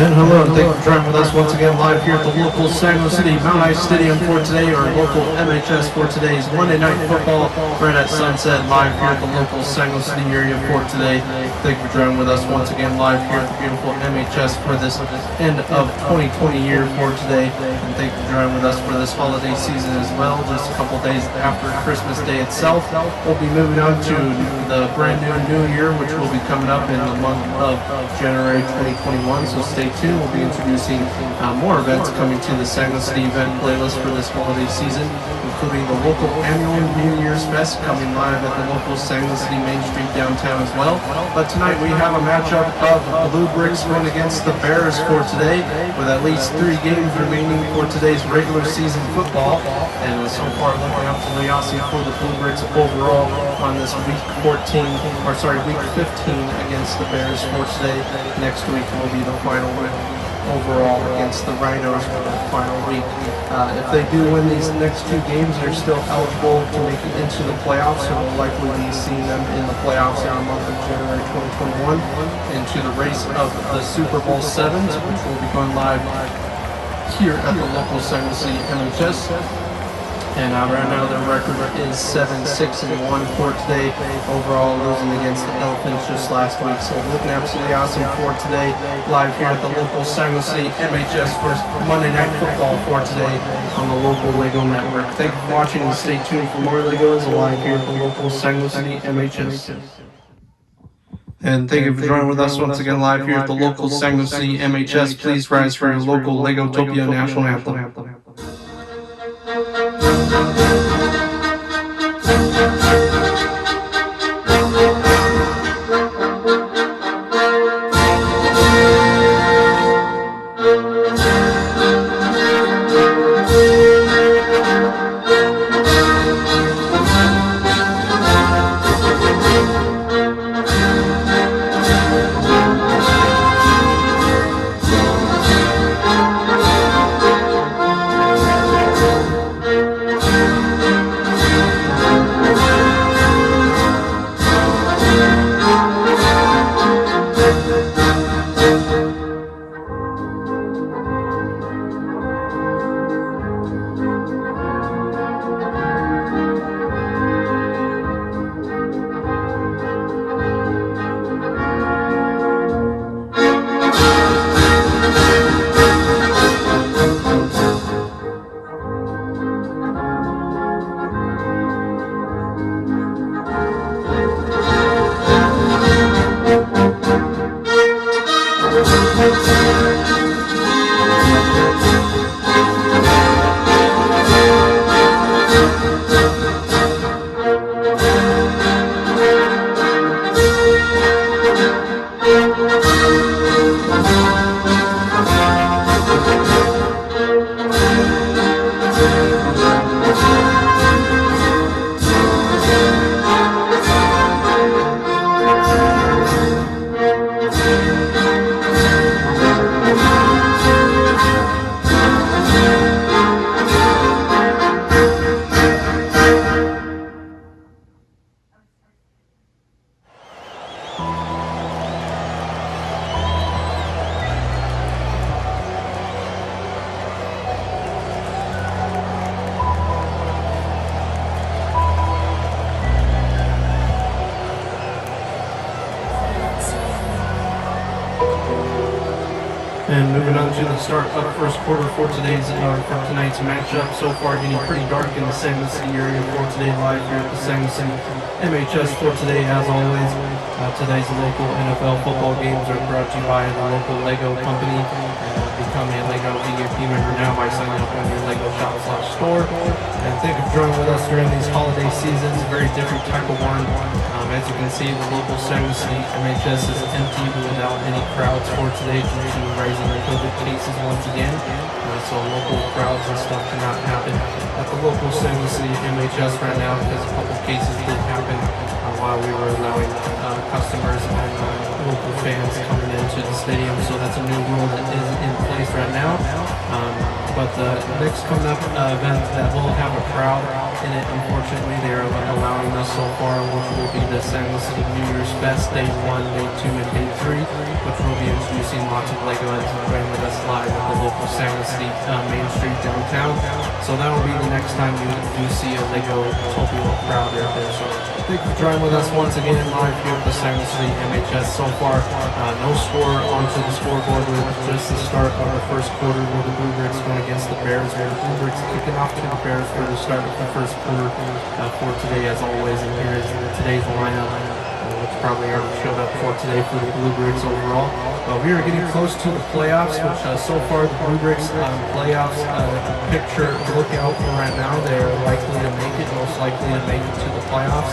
And hello, and thank you for joining with us once again live here at the local San Luis City Mount Ice Stadium for today, or local MHS for today's Monday Night Football right at sunset, live here at the local San Luis City area for today. Thank you for joining with us once again live here at the beautiful MHS for this end of 2020 year for today. And thank you for joining with us for this holiday season as well. Just a couple days after Christmas Day itself, we'll be moving on to the brand new year, which will be coming up in the month of January 2021. So stay tuned. We'll be introducing more events coming to the San Luis City event playlist for this holiday season, including the local annual New Year's Fest coming live at the local San Luis City Main Street downtown as well. But tonight we have a matchup of Bluebricks going against the Bears for today, with at least 3 games remaining for today's regular season football. And so far looking up to Liasi for the Bluebricks overall on this week 15 against the Bears for today. Next week will be the final win overall against the Rhinos for the final week. If they do win these next 2 games, they're still eligible to make it into the playoffs, so we'll likely be seeing them in the playoffs in the month of January 2021 into the race of the Super Bowl 7s, which will be going live here at the local San Luis City MHS. And right now their record is 7-6-1 for today, overall losing against the Elephants just last week. So looking absolutely awesome for today, live here at the local San Luis City MHS for Monday Night Football for today on the local Lego Network. Thank you for watching and stay tuned for more Legos live here at the local San Luis City MHS. And thank you for joining with us once again live here at the local San Luis City MHS. Please rise for your local Legotopia National Anthem. And moving on to the start of first quarter for tonight's matchup. So far getting pretty dark in the San Luis City area for today, live here at the San Luis City MHS for today. As always, today's local NFL football games are brought to you by the local Lego company. Become a Lego VIP member now by signing up on your Lego shop/store. And thank you for joining with us during these holiday seasons. A very different type of one. As you can see, the local San Luis City MHS is empty without any crowds for today due to rising COVID cases once again. So local crowds and stuff cannot happen at the local San Luis City MHS right now because a couple cases did happen while we were allowing customers and local fans coming into the stadium. So that's a new rule that is in place right now. But the next coming up event that will have a crowd in it, unfortunately, they are allowing us so far, which will be the San Luis City New Year's Fest, Day 1, Day 2, and Day 3, which will be introducing lots of Lego and playing with us live at the local San Luis City Main Street downtown. So that will be the next time you do see a Lego Topio crowd right there. So thank you for joining with us once again live here at the San Luis City MHS. So far, no score onto the scoreboard with just the start of the first quarter with the Bluebricks going against the Bears. Where the Bluebricks kicking off to the Bears for the start of the first quarter for today, as always. And here is today's lineup, which probably already showed up for today for the Bluebricks overall. We are getting close to the playoffs, which so far the Bluebricks playoffs picture look out for right now. They're likely to make it, most likely to make it to the playoffs.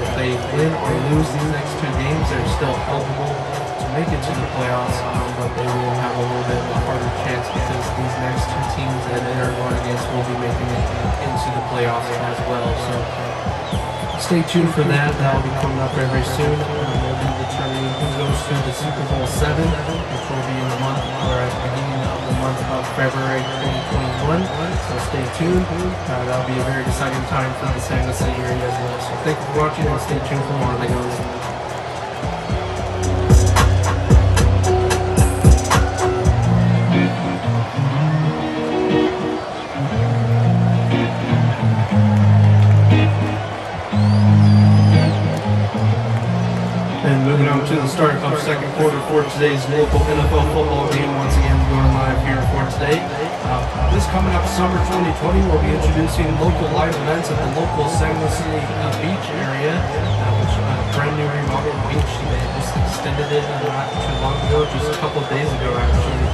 If they win or lose these next two games, they're still eligible to make it to the playoffs, but they will have a little bit of a harder chance because these next two teams that they are going against will be making it into the playoffs as well. So stay tuned for that. That will be coming up very soon. We'll be determining who goes to the Super Bowl 7, which will be in the month, or at the beginning of the month of February 2021. So stay tuned. That'll be a very exciting time for the San Luis City area as well. So thank you for watching and stay tuned for more Legos. Moving on to the start of second quarter for today's local NFL football game. Once again, going live here for today. This coming up summer 2020, we'll be introducing local live events at the local San Luis City beach area, which brand new remodeled beach. They just extended it not too long ago, just a couple of days ago actually,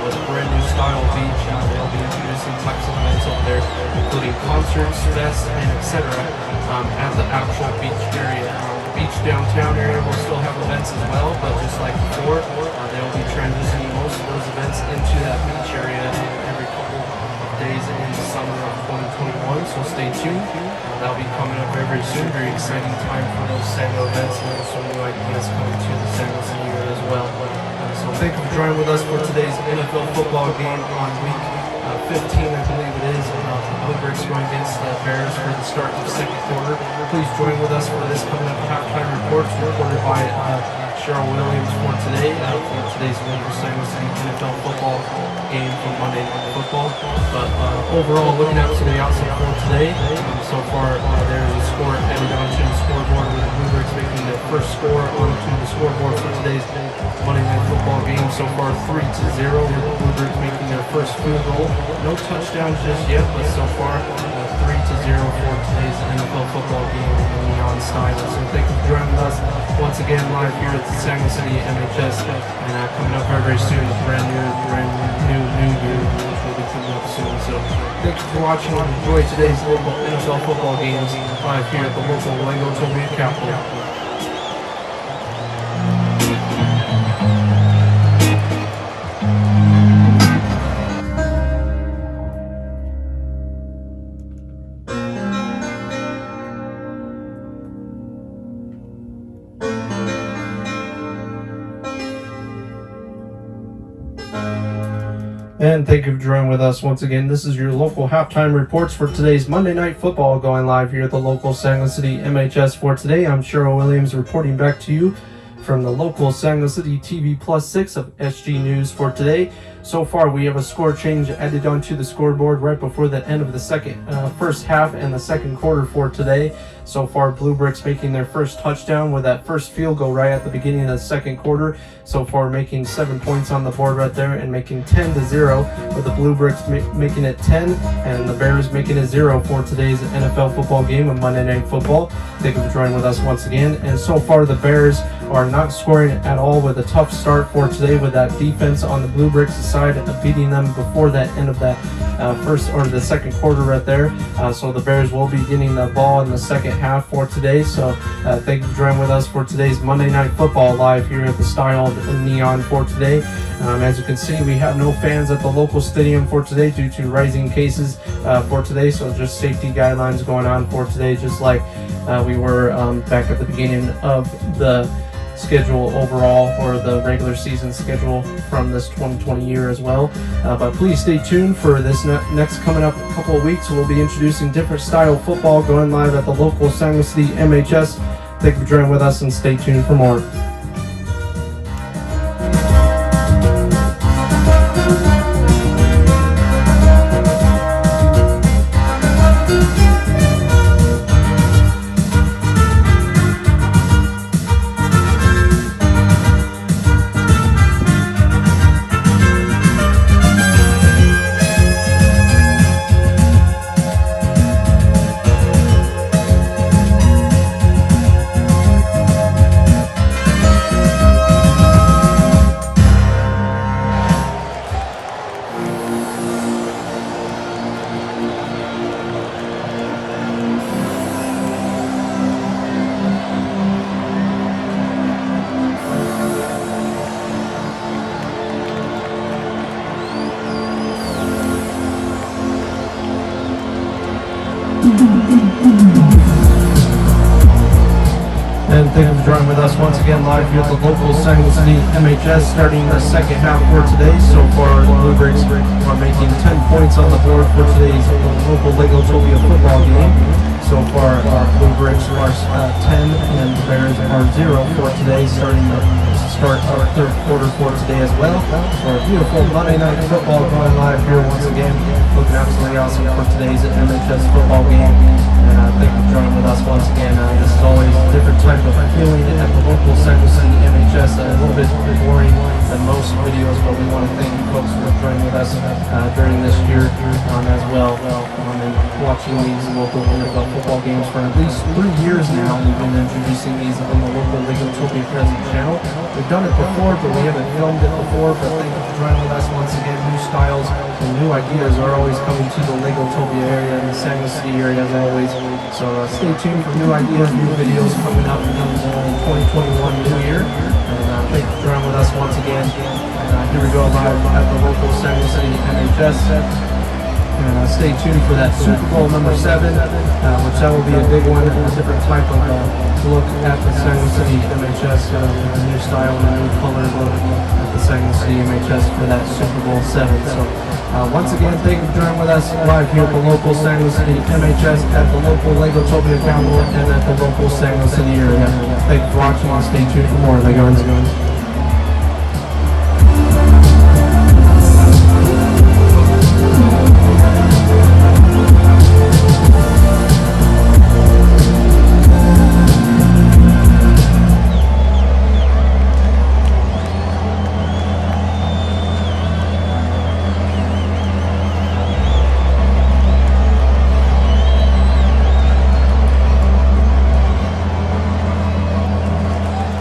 with a brand new style beach. They'll be introducing types of events over there, including concerts, fests, and etc. At the actual beach area. Beach downtown area will still have events as well, but just like before, they'll be transitioning most of those events into that beach area every couple of days in the summer of 2021, so stay tuned. That'll be coming up very soon. Very exciting time for those Sango events, and there's some new ideas coming to the Sango City area as well. So thank you for joining with us for today's NFL football game on week 15, I believe it is. The Bluebricks going against the Bears for the start of the second quarter. Please join with us for this coming up halftime reports reported by Cheryl Williams for today, for today's local San Luis City NFL football game for Monday Night Football. But overall, looking out to the outside for today, so far there is a score added onto the scoreboard with the Bluebricks making their first score onto the scoreboard for today's Monday Night Football game. So far 3-0 with the Bluebricks making their first field goal. No touchdowns just yet, but so far 3-0 for today's NFL football game in Neon style. So thank you for joining us once again live here at the San Luis City MHS, and coming up very soon, a brand new year, which will be coming up soon. So thank you for watching and enjoy today's local NFL football games live here at the local Lego Topia Capital. And thank you for joining with us once again. This is your local halftime reports for today's Monday Night Football going live here at the local San Luis City MHS for today. I'm Cheryl Williams reporting back to you from the local San Luis City TV Plus 6 of SG News for today. So far, we have a score change added onto the scoreboard right before the end of the first half and the second quarter for today. So far, Bluebricks making their first touchdown with that first field goal right at the beginning of the second quarter. So far, making 7 points on the board right there and making 10-0, with the Bluebricks making it 10 and the Bears making it 0 for today's NFL football game of Monday Night Football. Thank you for joining with us once again. And so far, the Bears are not scoring at all, with a tough start for today with that defense on the Bluebricks side beating them before that end of that the second quarter right there. So the Bears will be getting the ball in the second half for today. So thank you for joining with us for today's Monday Night Football live here at the Style Neon for today. As you can see, we have no fans at the local stadium for today due to rising cases for today. So just safety guidelines going on for today, just like we were back at the beginning of the schedule overall, or the regular season schedule from this 2020 year as well. But please stay tuned for this next coming up couple of weeks. We'll be introducing different style of football going live at the local San Luis City MHS. Thank you for joining with us, and stay tuned for more. And thank you for joining with us once again live here at the local San Luis City MHS, starting the second half for today. So far, the Bluebricks are making 10 points on the board for today's local Legotopia football game. So far, Bluebricks are 10 and the Bears are 0 for today, starting the start our third quarter for today as well. For a beautiful Monday night football going live here once again. Looking absolutely awesome for today's MHS football game. And thank you for joining with us once again. This is always a different type of feeling at the local San Luis City MHS. A little bit boring than most videos, but we want to thank you folks for joining with us during this year as well. And watching these local NFL football games for at least 3 years now. We've been introducing these on the local Legotopia Present channel. We've done it before, but we haven't filmed it before. But thank you for joining with us once again. New styles and new ideas are always coming to the Legotopia area and the San Luis City area as always. So stay tuned for new ideas, new videos coming up in 2021 new year. And thank you for joining with us once again. And here we go live at the local San Luis City MHS. And stay tuned for that Super Bowl number 7, which that will be a big one, a different type of look at the San Luis City MHS, with a new style and a new color look at the San Luis City MHS for that Super Bowl 7. So once again, thank you for joining with us live here at the local San Luis City MHS, at the local Legotopia County, and at the local San Luis City area. Thank you for watching, and stay tuned for more. Legos.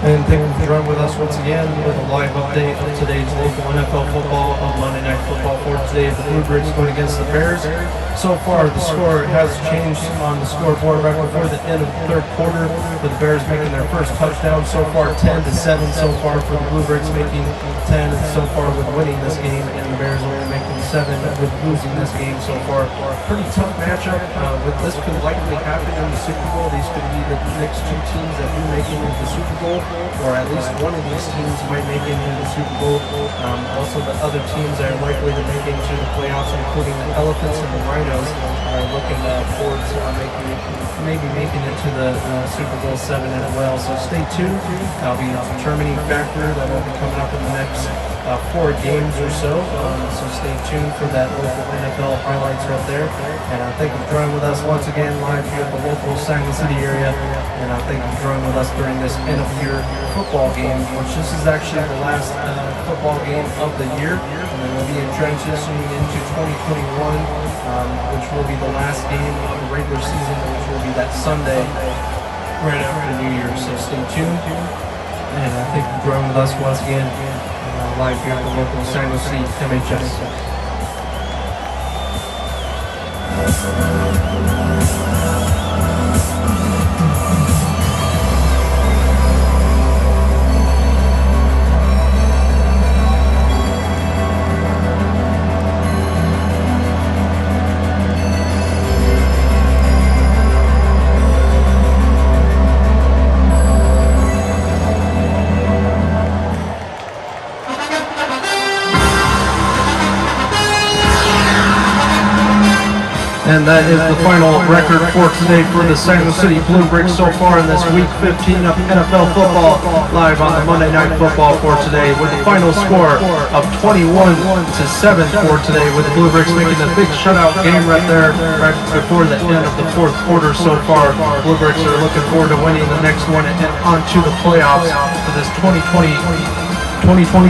And thank you for joining with us once again with a live update of today's local NFL football of Monday Night Football for today. The Bluebricks going against the Bears. So far, the score has changed on the scoreboard right before the end of the third quarter, with the Bears making their first touchdown. So far, 10-7 so far for the Bluebricks, making 10 so far with winning this game, and the Bears only making 7 with losing this game so far. Pretty tough matchup. With this could likely happen in the Super Bowl. These could be the next two teams that do make it into the Super Bowl, or at least one of these teams might make it into the Super Bowl. Also, the other teams that are likely to make it into the playoffs, including the Elephants and the Rhinos, are looking towards maybe making it to the Super Bowl 7 as well. So stay tuned. That'll be a determining factor that will be coming up in the next 4 games or so. So stay tuned for that local NFL highlights right there. And thank you for joining with us once again live here at the local San Luis City area. And thank you for joining with us during this end of year football game, which this is actually the last football game of the year. And then we'll be transitioning into 2021, which will be the last game of the regular season, which will be that Sunday right after New Year. So stay tuned. And thank you for joining with us once again live here at the local San Luis City MHS. And that is the final record for today for the Saginaw City Bluebricks so far in this Week 15 of NFL football, live on the Monday Night Football for today, with the final score of 21-7 for today, with the Bluebricks making the big shutout game right there, right before the end of the fourth quarter so far. Bluebricks are looking forward to winning the next one and onto the playoffs for this 2020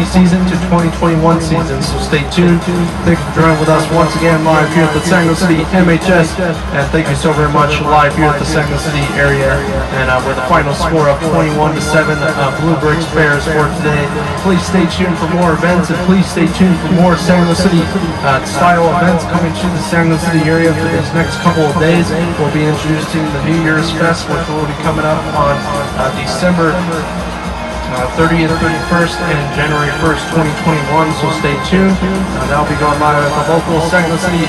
season to 2021 season, so stay tuned. Thank you for joining with us once again live here at the Saginaw City MHS, and thank you so very much live here at the Saginaw City area, and with a final score of 21-7, Bluebricks Bears for today. Please stay tuned for more events, and please stay tuned for more Saginaw City style events coming to the Saginaw City area for these next couple of days. We'll be introducing the New Year's Fest, which will be coming up on December 30th, 31st, and January 1st, 2021, so stay tuned. That'll be going live at the local Saginaw City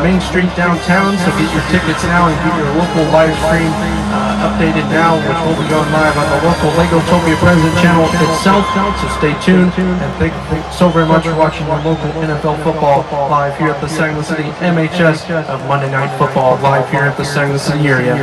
Main Street downtown, so get your tickets now and get your local live stream updated now, which will be going live on the local Legotopia President channel itself, so stay tuned. And thank you so very much for watching the local NFL football live here at the Saginaw City MHS of Monday Night Football live here at the Saginaw City area.